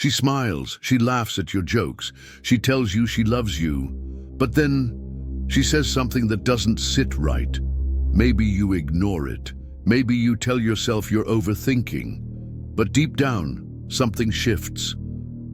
She smiles, she laughs at your jokes, she tells you she loves you, but then she says something that doesn't sit right. Maybe you ignore it. Maybe you tell yourself you're overthinking. But deep down, something shifts.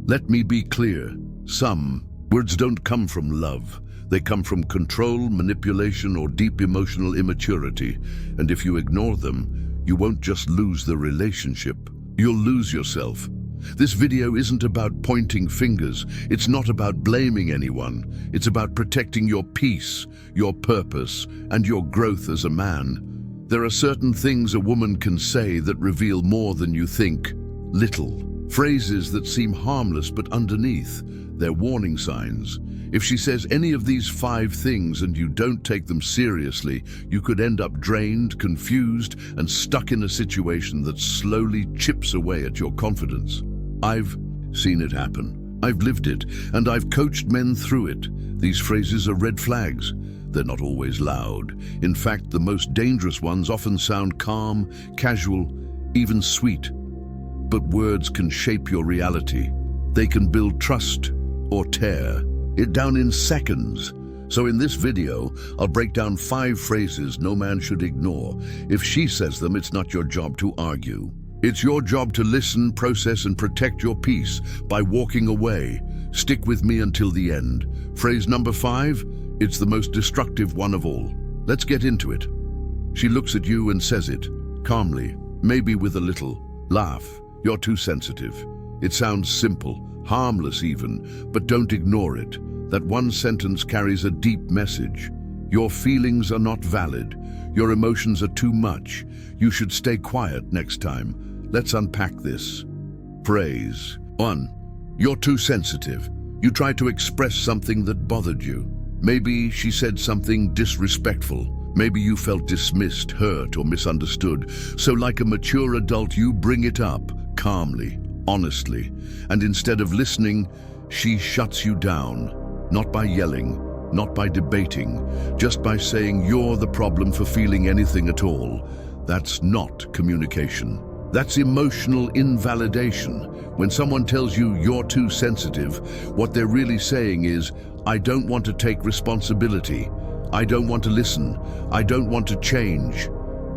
Let me be clear. Some words don't come from love. They come from control, manipulation, or deep emotional immaturity. And if you ignore them, you won't just lose the relationship. You'll lose yourself. This video isn't about pointing fingers. It's not about blaming anyone. It's about protecting your peace, your purpose, and your growth as a man. There are certain things a woman can say that reveal more than you think. Little phrases that seem harmless, but underneath, they're warning signs. If she says any of these 5 things and you don't take them seriously, you could end up drained, confused, and stuck in a situation that slowly chips away at your confidence. I've seen it happen. I've lived it, and I've coached men through it. These phrases are red flags. They're not always loud. In fact, the most dangerous ones often sound calm, casual, even sweet. But words can shape your reality. They can build trust or tear it down in seconds. So in this video, I'll break down 5 phrases no man should ignore. If she says them, it's not your job to argue. It's your job to listen, process, and protect your peace by walking away. Stick with me until the end. Phrase number 5, it's the most destructive one of all. Let's get into it. She looks at you and says it, calmly, maybe with a little laugh. You're too sensitive. It sounds simple, harmless even, but don't ignore it. That one sentence carries a deep message. Your feelings are not valid. Your emotions are too much. You should stay quiet next time. Let's unpack this. Phrase 1. You're too sensitive. You try to express something that bothered you. Maybe she said something disrespectful. Maybe you felt dismissed, hurt, or misunderstood. So like a mature adult, you bring it up calmly, honestly. And instead of listening, she shuts you down. Not by yelling, not by debating, just by saying you're the problem for feeling anything at all. That's not communication. That's emotional invalidation. When someone tells you you're too sensitive, what they're really saying is, I don't want to take responsibility. I don't want to listen. I don't want to change.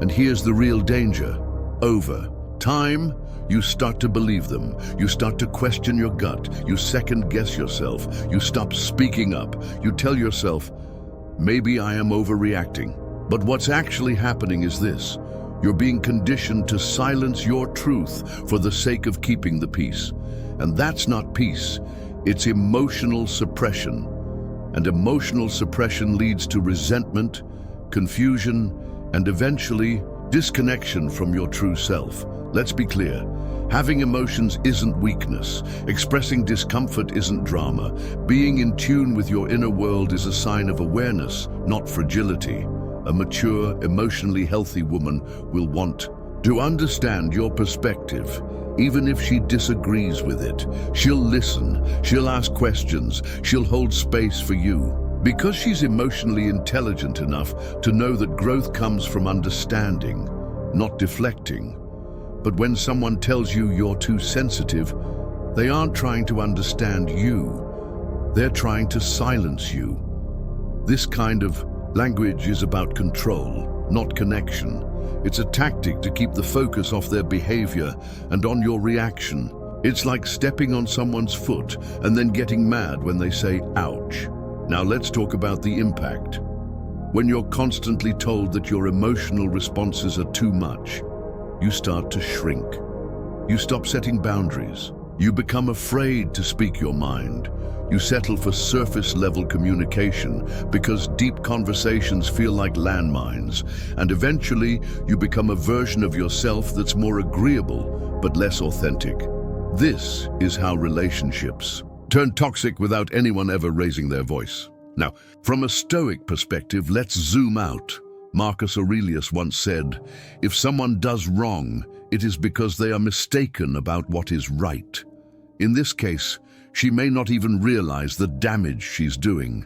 And here's the real danger. Over time, you start to believe them. You start to question your gut. You second-guess yourself. You stop speaking up. You tell yourself, maybe I am overreacting. But what's actually happening is this. You're being conditioned to silence your truth for the sake of keeping the peace. And that's not peace. It's emotional suppression. And emotional suppression leads to resentment, confusion, and eventually disconnection from your true self. Let's be clear. Having emotions isn't weakness. Expressing discomfort isn't drama. Being in tune with your inner world is a sign of awareness, not fragility. A mature, emotionally healthy woman will want to understand your perspective. Even if she disagrees with it, she'll listen, she'll ask questions, she'll hold space for you. Because she's emotionally intelligent enough to know that growth comes from understanding, not deflecting. But when someone tells you you're too sensitive, they aren't trying to understand you. They're trying to silence you. This kind of language is about control, not connection. It's a tactic to keep the focus off their behavior and on your reaction. It's like stepping on someone's foot and then getting mad when they say, ouch. Now let's talk about the impact. When you're constantly told that your emotional responses are too much, you start to shrink. You stop setting boundaries. You become afraid to speak your mind. You settle for surface-level communication because deep conversations feel like landmines. And eventually, you become a version of yourself that's more agreeable but less authentic. This is how relationships turn toxic without anyone ever raising their voice. Now, from a Stoic perspective, let's zoom out. Marcus Aurelius once said, if someone does wrong, it is because they are mistaken about what is right. In this case, she may not even realize the damage she's doing,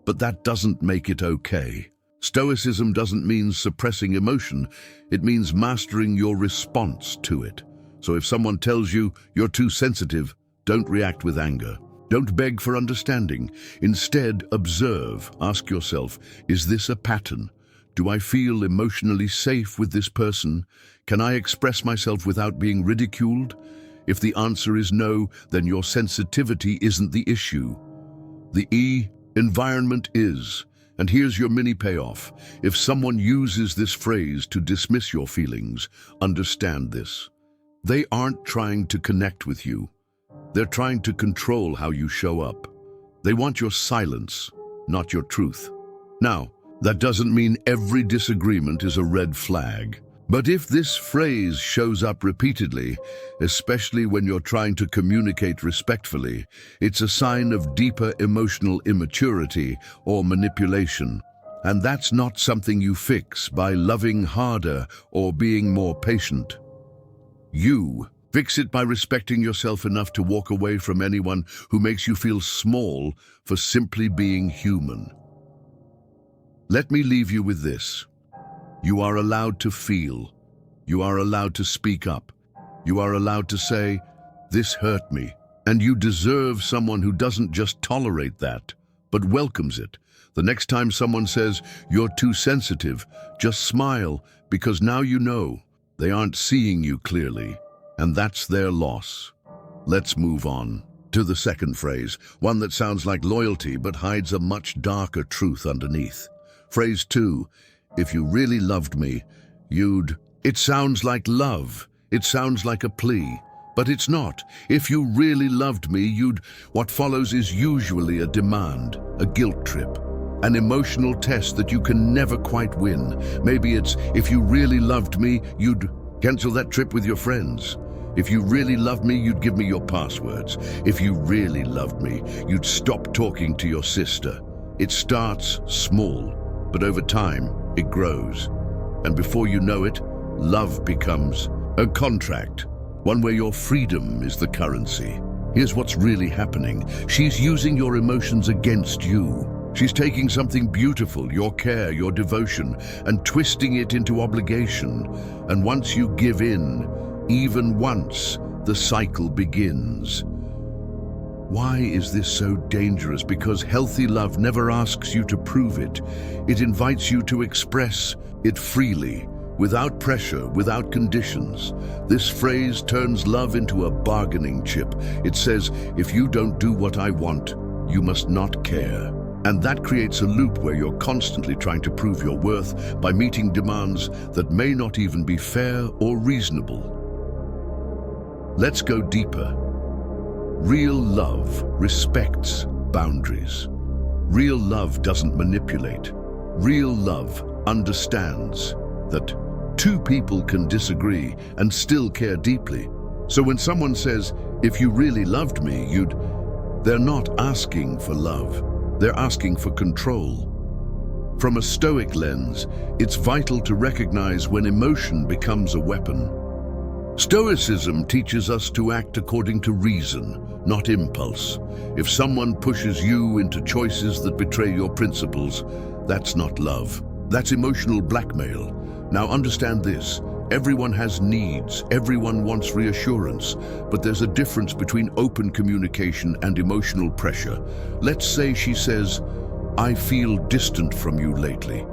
but that doesn't make it okay. Stoicism doesn't mean suppressing emotion, it means mastering your response to it. So if someone tells you you're too sensitive, Don't react with anger. Don't beg for understanding. Instead, observe. Ask yourself, is this a pattern? Do I feel emotionally safe with this person? Can I express myself without being ridiculed? If the answer is no, then your sensitivity isn't the issue. The environment is. And here's your mini payoff. If someone uses this phrase to dismiss your feelings, understand this. They aren't trying to connect with you. They're trying to control how you show up. They want your silence, not your truth. Now, that doesn't mean every disagreement is a red flag. But if this phrase shows up repeatedly, especially when you're trying to communicate respectfully, it's a sign of deeper emotional immaturity or manipulation. And that's not something you fix by loving harder or being more patient. You fix it by respecting yourself enough to walk away from anyone who makes you feel small for simply being human. Let me leave you with this. You are allowed to feel. You are allowed to speak up. You are allowed to say, "This hurt me." And you deserve someone who doesn't just tolerate that, but welcomes it. The next time someone says, "You're too sensitive," just smile, because now you know they aren't seeing you clearly, and that's their loss. Let's move on to the second phrase, one that sounds like loyalty but hides a much darker truth underneath. Phrase 2, if you really loved me, you'd... It sounds like love. It sounds like a plea. But it's not. If you really loved me, you'd... What follows is usually a demand, a guilt trip, an emotional test that you can never quite win. Maybe it's, if you really loved me, you'd cancel that trip with your friends. If you really loved me, you'd give me your passwords. If you really loved me, you'd stop talking to your sister. It starts small, but over time, it grows. And before you know it, love becomes a contract, one where your freedom is the currency. Here's what's really happening. She's using your emotions against you. She's taking something beautiful, your care, your devotion, and twisting it into obligation. And once you give in, even once, the cycle begins. Why is this so dangerous? Because healthy love never asks you to prove it. It invites you to express it freely, without pressure, without conditions. This phrase turns love into a bargaining chip. It says, if you don't do what I want, you must not care. And that creates a loop where you're constantly trying to prove your worth by meeting demands that may not even be fair or reasonable. Let's go deeper. Real love respects boundaries. Real love doesn't manipulate. Real love understands that two people can disagree and still care deeply. So when someone says, if you really loved me, they're not asking for love. They're asking for control. From a Stoic lens, it's vital to recognize when emotion becomes a weapon. Stoicism teaches us to act according to reason, not impulse. If someone pushes you into choices that betray your principles, that's not love. That's emotional blackmail. Now understand this. Everyone has needs. Everyone wants reassurance. But there's a difference between open communication and emotional pressure. Let's say she says, I feel distant from you lately.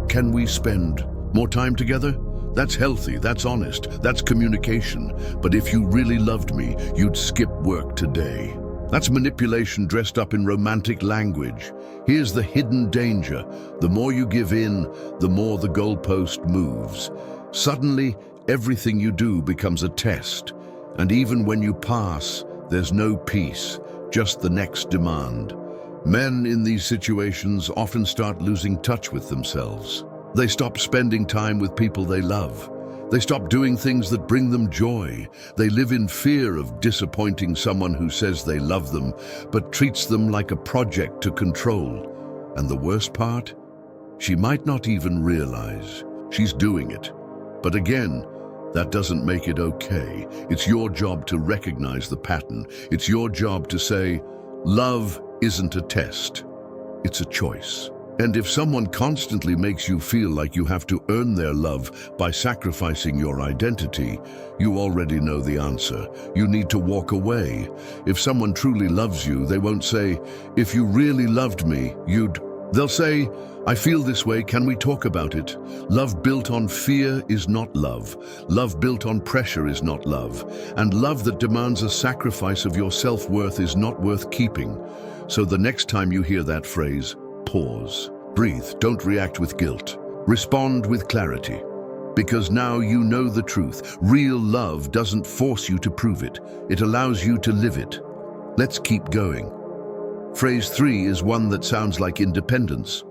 Can we spend more time together? That's healthy, that's honest, that's communication. But if you really loved me, you'd skip work today. That's manipulation dressed up in romantic language. Here's the hidden danger. The more you give in, the more the goalpost moves. Suddenly, everything you do becomes a test. And even when you pass, there's no peace, just the next demand. Men in these situations often start losing touch with themselves. They stop spending time with people they love. They stop doing things that bring them joy. They live in fear of disappointing someone who says they love them, but treats them like a project to control. And the worst part? She might not even realize she's doing it. But again, that doesn't make it okay. It's your job to recognize the pattern. It's your job to say, love isn't a test. It's a choice. And if someone constantly makes you feel like you have to earn their love by sacrificing your identity, you already know the answer. You need to walk away. If someone truly loves you, they won't say, "If you really loved me, you'd..." They'll say, "I feel this way, can we talk about it?" Love built on fear is not love. Love built on pressure is not love. And love that demands a sacrifice of your self-worth is not worth keeping. So the next time you hear that phrase, pause. Breathe. Don't react with guilt. Respond with clarity. Because now you know the truth. Real love doesn't force you to prove it. It allows you to live it. Let's keep going. Phrase 3 is one that sounds like independence,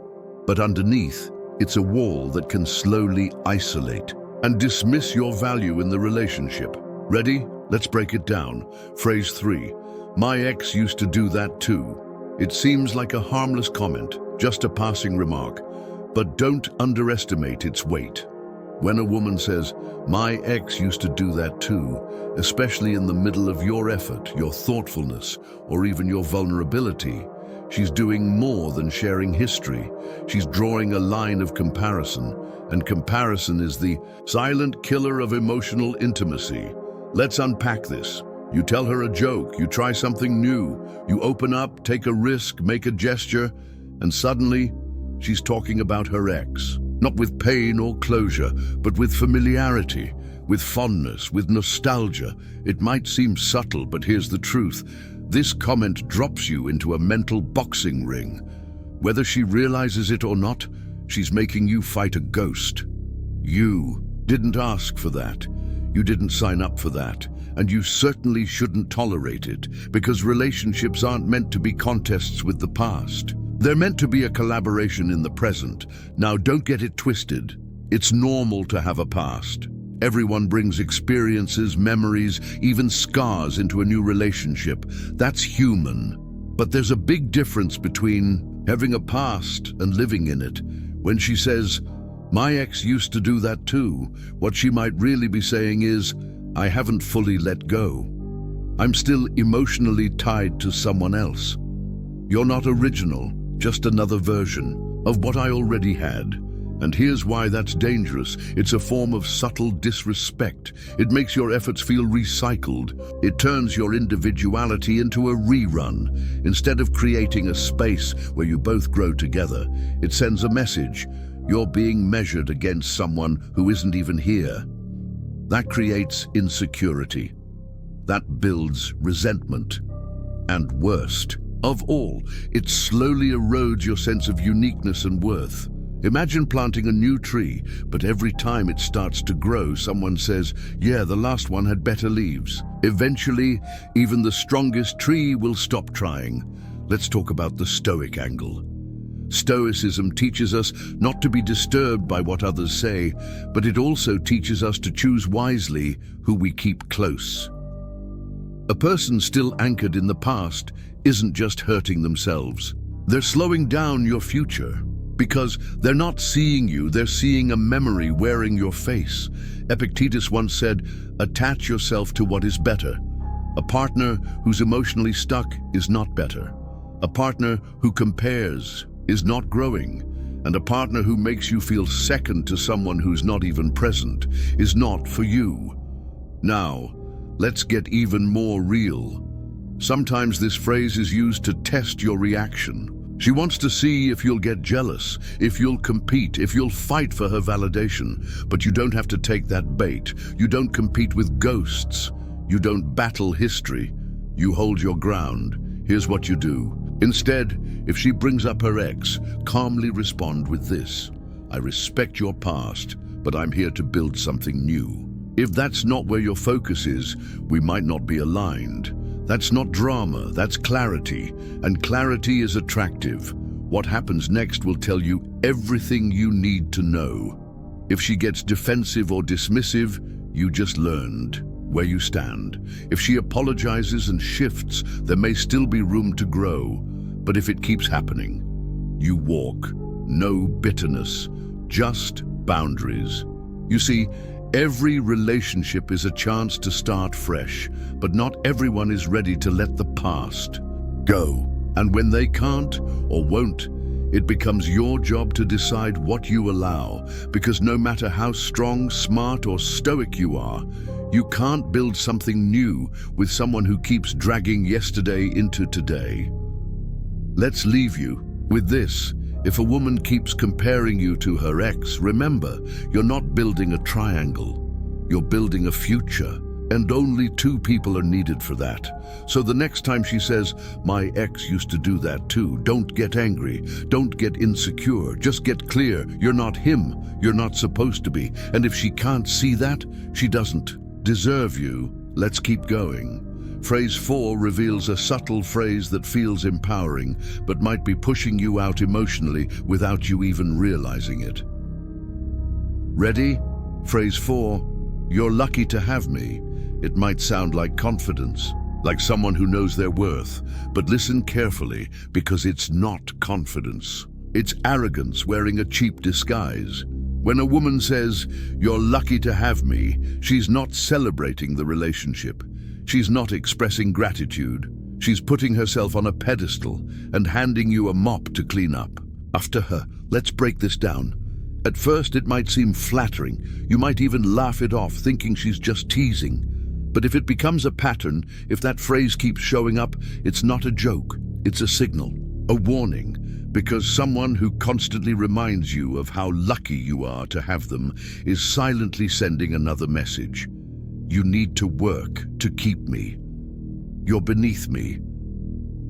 but underneath, it's a wall that can slowly isolate and dismiss your value in the relationship. Ready? Let's break it down. Phrase 3. My ex used to do that too. It seems like a harmless comment, just a passing remark, but don't underestimate its weight. When a woman says, "My ex used to do that too," especially in the middle of your effort, your thoughtfulness, or even your vulnerability, she's doing more than sharing history. She's drawing a line of comparison, and comparison is the silent killer of emotional intimacy. Let's unpack this. You tell her a joke, you try something new, you open up, take a risk, make a gesture, and suddenly she's talking about her ex. Not with pain or closure, but with familiarity, with fondness, with nostalgia. It might seem subtle, but here's the truth. This comment drops you into a mental boxing ring. Whether she realizes it or not, she's making you fight a ghost. You didn't ask for that. You didn't sign up for that. And you certainly shouldn't tolerate it, because relationships aren't meant to be contests with the past. They're meant to be a collaboration in the present. Now, don't get it twisted. It's normal to have a past. Everyone brings experiences, memories, even scars into a new relationship. That's human. But there's a big difference between having a past and living in it. When she says, "My ex used to do that too," what she might really be saying is, "I haven't fully let go. I'm still emotionally tied to someone else. You're not original, just another version of what I already had." And here's why that's dangerous. It's a form of subtle disrespect. It makes your efforts feel recycled. It turns your individuality into a rerun. Instead of creating a space where you both grow together, it sends a message. You're being measured against someone who isn't even here. That creates insecurity. That builds resentment. And worst of all, it slowly erodes your sense of uniqueness and worth. Imagine planting a new tree, but every time it starts to grow, someone says, "Yeah, the last one had better leaves." Eventually, even the strongest tree will stop trying. Let's talk about the Stoic angle. Stoicism teaches us not to be disturbed by what others say, but it also teaches us to choose wisely who we keep close. A person still anchored in the past isn't just hurting themselves. They're slowing down your future. Because they're not seeing you, they're seeing a memory wearing your face. Epictetus once said, "Attach yourself to what is better." A partner who's emotionally stuck is not better. A partner who compares is not growing. And a partner who makes you feel second to someone who's not even present is not for you. Now, let's get even more real. Sometimes this phrase is used to test your reaction. She wants to see if you'll get jealous, if you'll compete, if you'll fight for her validation. But you don't have to take that bait. You don't compete with ghosts. You don't battle history. You hold your ground. Here's what you do. Instead, if she brings up her ex, calmly respond with this: "I respect your past, but I'm here to build something new." If that's not where your focus is, we might not be aligned. That's not drama, that's clarity, and clarity is attractive. What happens next will tell you everything you need to know. If she gets defensive or dismissive, you just learned where you stand. If she apologizes and shifts, there may still be room to grow. But if it keeps happening, you walk. No bitterness, just boundaries. You see, every relationship is a chance to start fresh, but not everyone is ready to let the past go. And when they can't or won't, It becomes your job to decide what you allow, because no matter how strong, smart, or stoic you are, you can't build something new with someone who keeps dragging yesterday into today. Let's leave you with this. If a woman keeps comparing you to her ex, remember, you're not building a triangle. You're building a future. And only two people are needed for that. So the next time she says, "My ex used to do that too," don't get angry, don't get insecure, just get clear. You're not him, you're not supposed to be. And if she can't see that, she doesn't deserve you. Let's keep going. Phrase 4 reveals a subtle phrase that feels empowering, but might be pushing you out emotionally without you even realizing it. Ready? Phrase 4, "You're lucky to have me." It might sound like confidence, like someone who knows their worth, but listen carefully, because it's not confidence. It's arrogance wearing a cheap disguise. When a woman says, "You're lucky to have me," she's not celebrating the relationship. She's not expressing gratitude. She's putting herself on a pedestal and handing you a mop to clean up. After her, let's break this down. At first, it might seem flattering. You might even laugh it off, thinking she's just teasing. But if it becomes a pattern, if that phrase keeps showing up, it's not a joke, it's a signal, a warning, because someone who constantly reminds you of how lucky you are to have them is silently sending another message. You need to work to keep me. You're beneath me.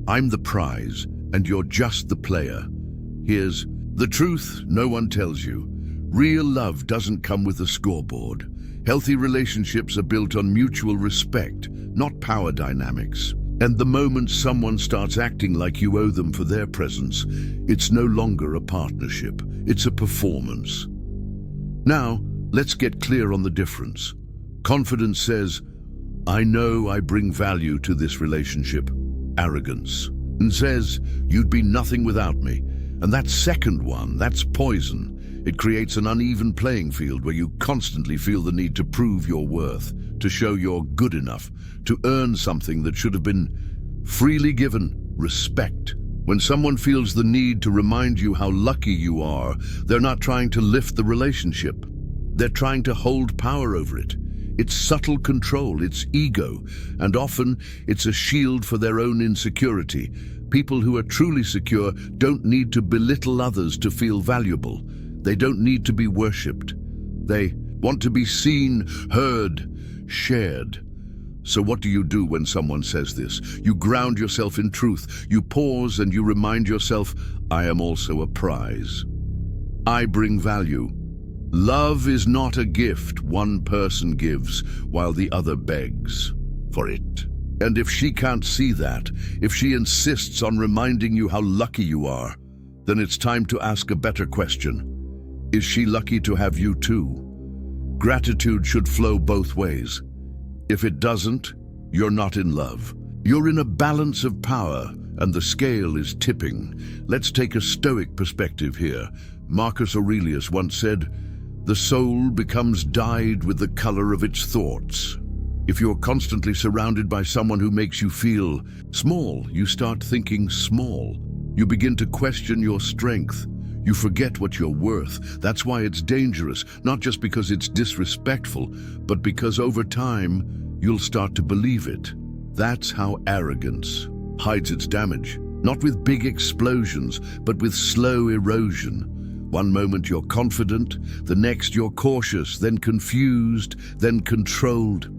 I'm the prize, and you're just the player. Here's the truth no one tells you. Real love doesn't come with a scoreboard. Healthy relationships are built on mutual respect, not power dynamics. And the moment someone starts acting like you owe them for their presence, it's no longer a partnership, it's a performance. Now, let's get clear on the difference. Confidence says, "I know I bring value to this relationship." Arrogance says, "You'd be nothing without me." And that second one, that's poison. It creates an uneven playing field where you constantly feel the need to prove your worth, to show you're good enough, to earn something that should have been freely given. Respect. When someone feels the need to remind you how lucky you are, they're not trying to lift the relationship. They're trying to hold power over it. It's subtle control, it's ego, and often it's a shield for their own insecurity. People who are truly secure don't need to belittle others to feel valuable. They don't need to be worshipped. They want to be seen, heard, shared. So what do you do when someone says this? You ground yourself in truth. You pause and you remind yourself, "I am also a prize. I bring value." Love is not a gift one person gives while the other begs for it. And if she can't see that, if she insists on reminding you how lucky you are, then it's time to ask a better question. Is she lucky to have you too? Gratitude should flow both ways. If it doesn't, you're not in love. You're in a balance of power, and the scale is tipping. Let's take a Stoic perspective here. Marcus Aurelius once said, "The soul becomes dyed with the color of its thoughts." If you're constantly surrounded by someone who makes you feel small, you start thinking small. You begin to question your strength. You forget what you're worth. That's why it's dangerous, not just because it's disrespectful, but because over time, you'll start to believe it. That's how arrogance hides its damage. Not with big explosions, but with slow erosion. One moment you're confident, the next you're cautious, then confused, then controlled.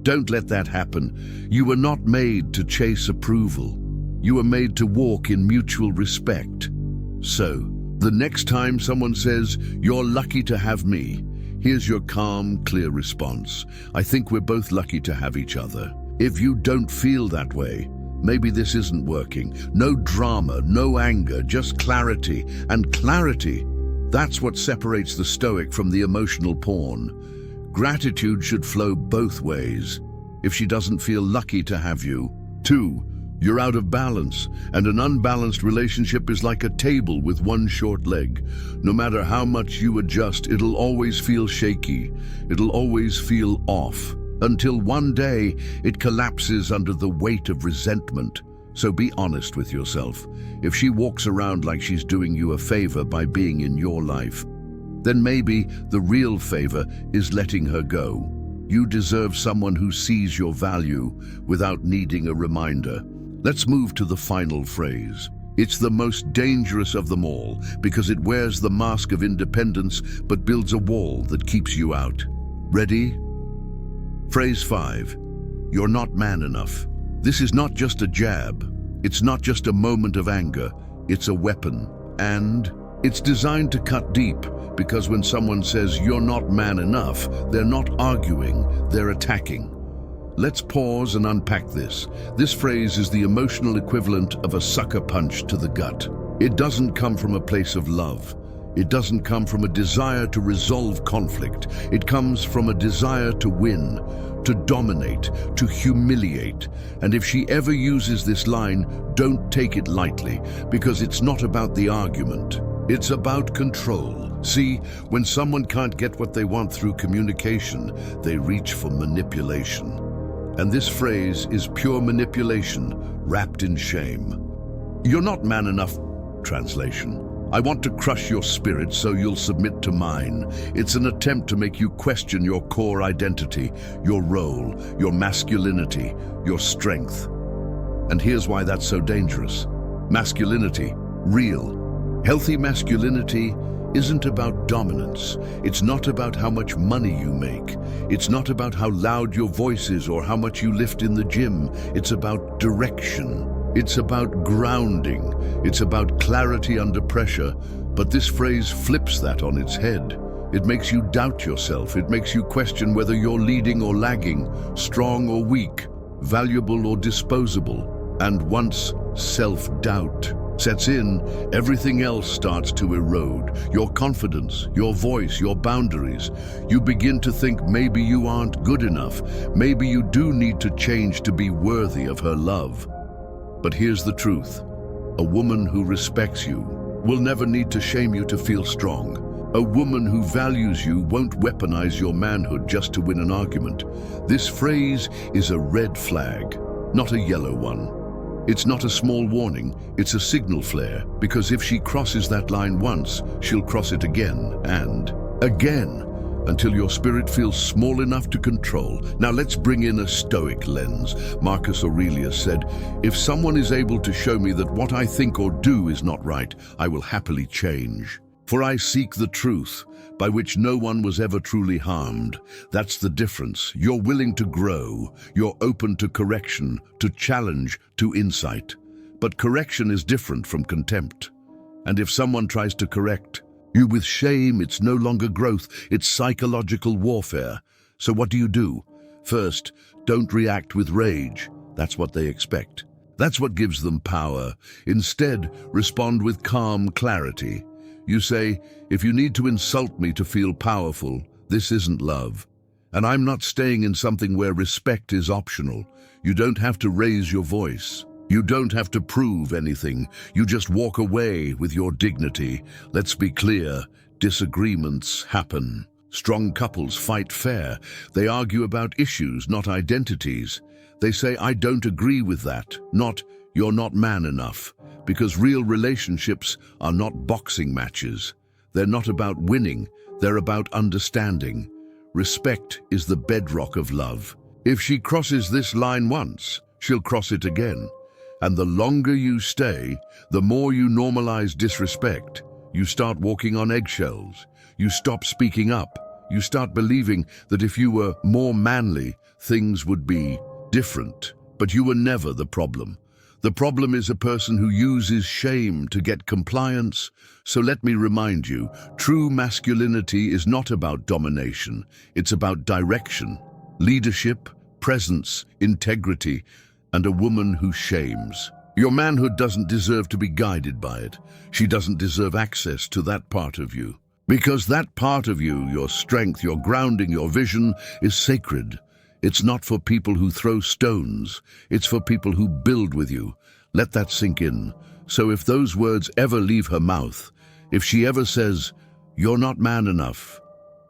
Don't let that happen. You were not made to chase approval. You were made to walk in mutual respect. So, the next time someone says, "You're lucky to have me," here's your calm, clear response. "I think we're both lucky to have each other." If you don't feel that way, maybe this isn't working. No drama, no anger, just clarity. And clarity, that's what separates the Stoic from the emotional pawn. Gratitude should flow both ways. If she doesn't feel lucky to have you, 2, you're out of balance, and an unbalanced relationship is like a table with one short leg. No matter how much you adjust, it'll always feel shaky. It'll always feel off, until one day it collapses under the weight of resentment, So be honest with yourself. If she walks around like she's doing you a favor by being in your life, then maybe the real favor is letting her go. You deserve someone who sees your value without needing a reminder. Let's move to the final phrase. It's the most dangerous of them all because it wears the mask of independence but builds a wall that keeps you out. Ready? Phrase 5. You're not man enough. This is not just a jab. It's not just a moment of anger. It's a weapon. And it's designed to cut deep because when someone says you're not man enough, they're not arguing, they're attacking. Let's pause and unpack this. This phrase is the emotional equivalent of a sucker punch to the gut. It doesn't come from a place of love. It doesn't come from a desire to resolve conflict. It comes from a desire to win, to dominate, to humiliate. And if she ever uses this line, don't take it lightly, because it's not about the argument. It's about control. See, when someone can't get what they want through communication, they reach for manipulation. And this phrase is pure manipulation wrapped in shame. You're not man enough, translation. I want to crush your spirit so you'll submit to mine. It's an attempt to make you question your core identity, your role, your masculinity, your strength. And here's why that's so dangerous. Masculinity, real, healthy masculinity isn't about dominance. It's not about how much money you make. It's not about how loud your voice is or how much you lift in the gym. It's about direction. It's about grounding. It's about clarity under pressure. But this phrase flips that on its head. It makes you doubt yourself. It makes you question whether you're leading or lagging, strong or weak, valuable or disposable. And once self-doubt sets in, everything else starts to erode. Your confidence, your voice, your boundaries. You begin to think maybe you aren't good enough. Maybe you do need to change to be worthy of her love. But here's the truth. A woman who respects you will never need to shame you to feel strong. A woman who values you won't weaponize your manhood just to win an argument. This phrase is a red flag, not a yellow one. It's not a small warning, it's a signal flare, because if she crosses that line once, she'll cross it again and again, until your spirit feels small enough to control. Now let's bring in a Stoic lens. Marcus Aurelius said, "If someone is able to show me that what I think or do is not right, I will happily change. For I seek the truth, by which no one was ever truly harmed." That's the difference. You're willing to grow. You're open to correction, to challenge, to insight. But correction is different from contempt. And if someone tries to correct you with shame, it's no longer growth, it's psychological warfare. So what do? First, don't react with rage. That's what they expect. That's what gives them power. Instead, respond with calm clarity. You say, if you need to insult me to feel powerful, this isn't love. And I'm not staying in something where respect is optional. You don't have to raise your voice. You don't have to prove anything. You just walk away with your dignity. Let's be clear, disagreements happen. Strong couples fight fair. They argue about issues, not identities. They say, I don't agree with that, not, you're not man enough. Because real relationships are not boxing matches. They're not about winning, they're about understanding. Respect is the bedrock of love. If she crosses this line once, she'll cross it again. And the longer you stay, the more you normalize disrespect. You start walking on eggshells. You stop speaking up. You start believing that if you were more manly, things would be different. But you were never the problem. The problem is a person who uses shame to get compliance. So let me remind you, true masculinity is not about domination. It's about direction, leadership, presence, integrity, and a woman who shames. Your manhood doesn't deserve to be guided by it. She doesn't deserve access to that part of you. Because that part of you, your strength, your grounding, your vision, is sacred. It's not for people who throw stones. It's for people who build with you. Let that sink in. So if those words ever leave her mouth, if she ever says, you're not man enough,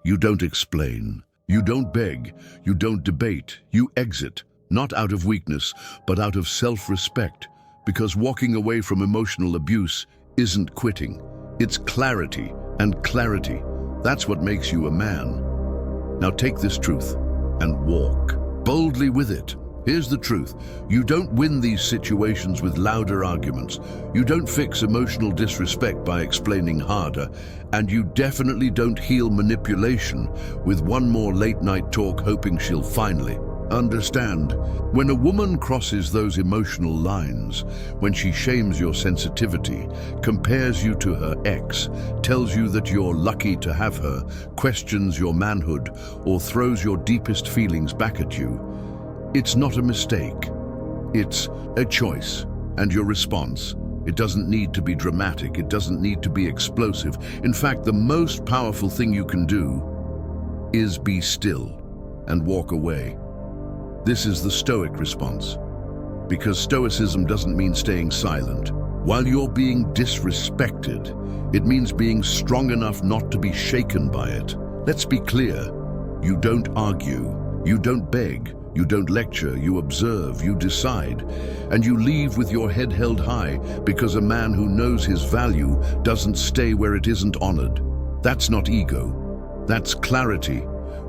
you don't explain. You don't beg. You don't debate. You exit. Not out of weakness, but out of self-respect. Because walking away from emotional abuse isn't quitting. It's clarity, and clarity, that's what makes you a man. Now take this truth and walk boldly with it. Here's the truth. You don't win these situations with louder arguments. You don't fix emotional disrespect by explaining harder. And you definitely don't heal manipulation with one more late-night talk hoping she'll finally understand. When a woman crosses those emotional lines, when she shames your sensitivity, compares you to her ex, tells you that you're lucky to have her, questions your manhood, or throws your deepest feelings back at you, it's not a mistake. It's a choice. And your response, it doesn't need to be dramatic. It doesn't need to be explosive. In fact, the most powerful thing you can do is be still and walk away. This is the Stoic response. Because Stoicism doesn't mean staying silent. While you're being disrespected, it means being strong enough not to be shaken by it. Let's be clear. You don't argue. You don't beg. You don't lecture, you observe, you decide, and you leave with your head held high because a man who knows his value doesn't stay where it isn't honored. That's not ego. That's clarity.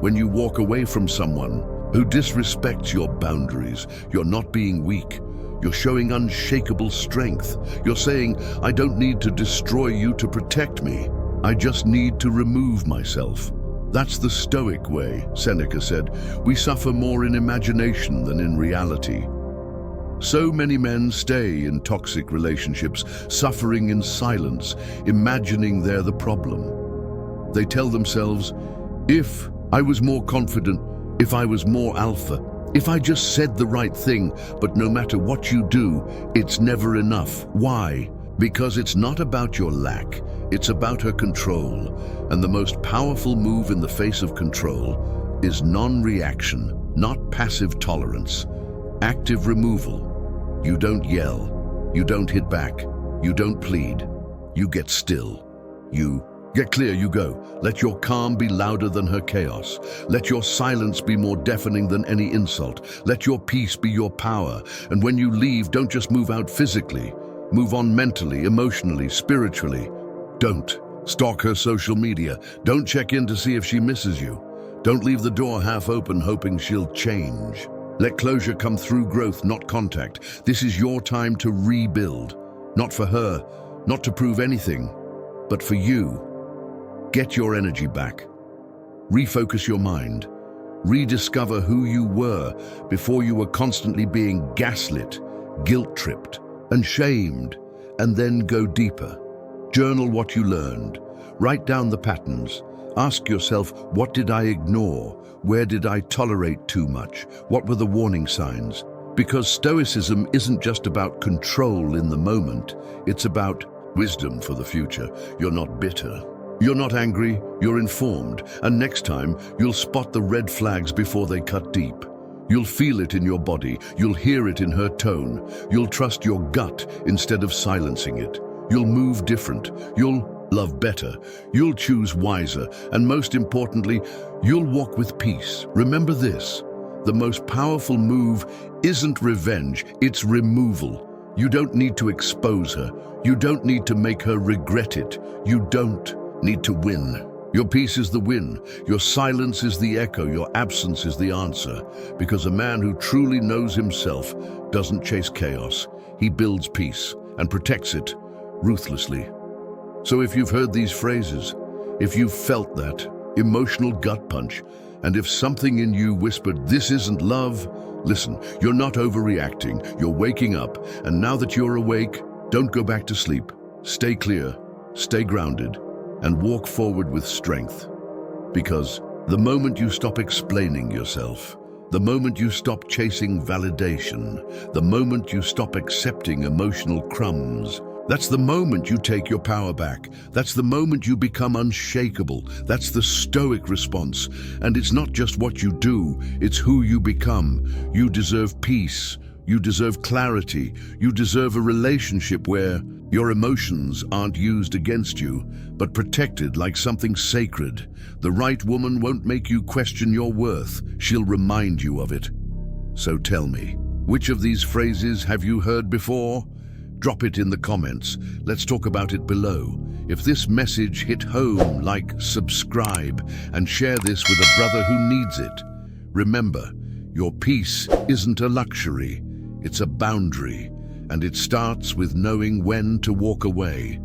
When you walk away from someone who disrespects your boundaries, you're not being weak. You're showing unshakable strength. You're saying, I don't need to destroy you to protect me. I just need to remove myself. That's the Stoic way, Seneca said. We suffer more in imagination than in reality. So many men stay in toxic relationships, suffering in silence, imagining they're the problem. They tell themselves, if I was more confident, if I was more alpha, if I just said the right thing, but no matter what you do, it's never enough. Why? Because it's not about your lack, it's about her control. And the most powerful move in the face of control is non-reaction, not passive tolerance. Active removal. You don't yell, you don't hit back, you don't plead, you get still. You get clear, you go. Let your calm be louder than her chaos. Let your silence be more deafening than any insult. Let your peace be your power. And when you leave, don't just move out physically. Move on mentally, emotionally, spiritually. Don't stalk her social media. Don't check in to see if she misses you. Don't leave the door half open hoping she'll change. Let closure come through growth, not contact. This is your time to rebuild. Not for her, not to prove anything, but for you. Get your energy back. Refocus your mind. Rediscover who you were before you were constantly being gaslit, guilt-tripped, and shamed, and then go deeper. Journal what you learned. Write down the patterns. Ask yourself, what did I ignore? Where did I tolerate too much? What were the warning signs? Because Stoicism isn't just about control in the moment, it's about wisdom for the future. You're not bitter. You're not angry, you're informed, and next time you'll spot the red flags before they cut deep. You'll feel it in your body, you'll hear it in her tone, you'll trust your gut instead of silencing it. You'll move different, you'll love better, you'll choose wiser, and most importantly, you'll walk with peace. Remember this, the most powerful move isn't revenge, it's removal. You don't need to expose her, you don't need to make her regret it, you don't need to win. Your peace is the win, your silence is the echo, your absence is the answer. Because a man who truly knows himself doesn't chase chaos. He builds peace and protects it ruthlessly. So if you've heard these phrases, if you've felt that emotional gut punch, and if something in you whispered, this isn't love, listen, you're not overreacting, you're waking up, and now that you're awake, don't go back to sleep. Stay clear, stay grounded, and walk forward with strength. Because the moment you stop explaining yourself, the moment you stop chasing validation, the moment you stop accepting emotional crumbs, that's the moment you take your power back. That's the moment you become unshakable. That's the Stoic response. And it's not just what you do, it's who you become. You deserve peace. You deserve clarity. You deserve a relationship where your emotions aren't used against you, but protected like something sacred. The right woman won't make you question your worth. She'll remind you of it. So tell me, which of these phrases have you heard before? Drop it in the comments. Let's talk about it below. If this message hit home, like, subscribe, and share this with a brother who needs it. Remember, your peace isn't a luxury, it's a boundary, and it starts with knowing when to walk away.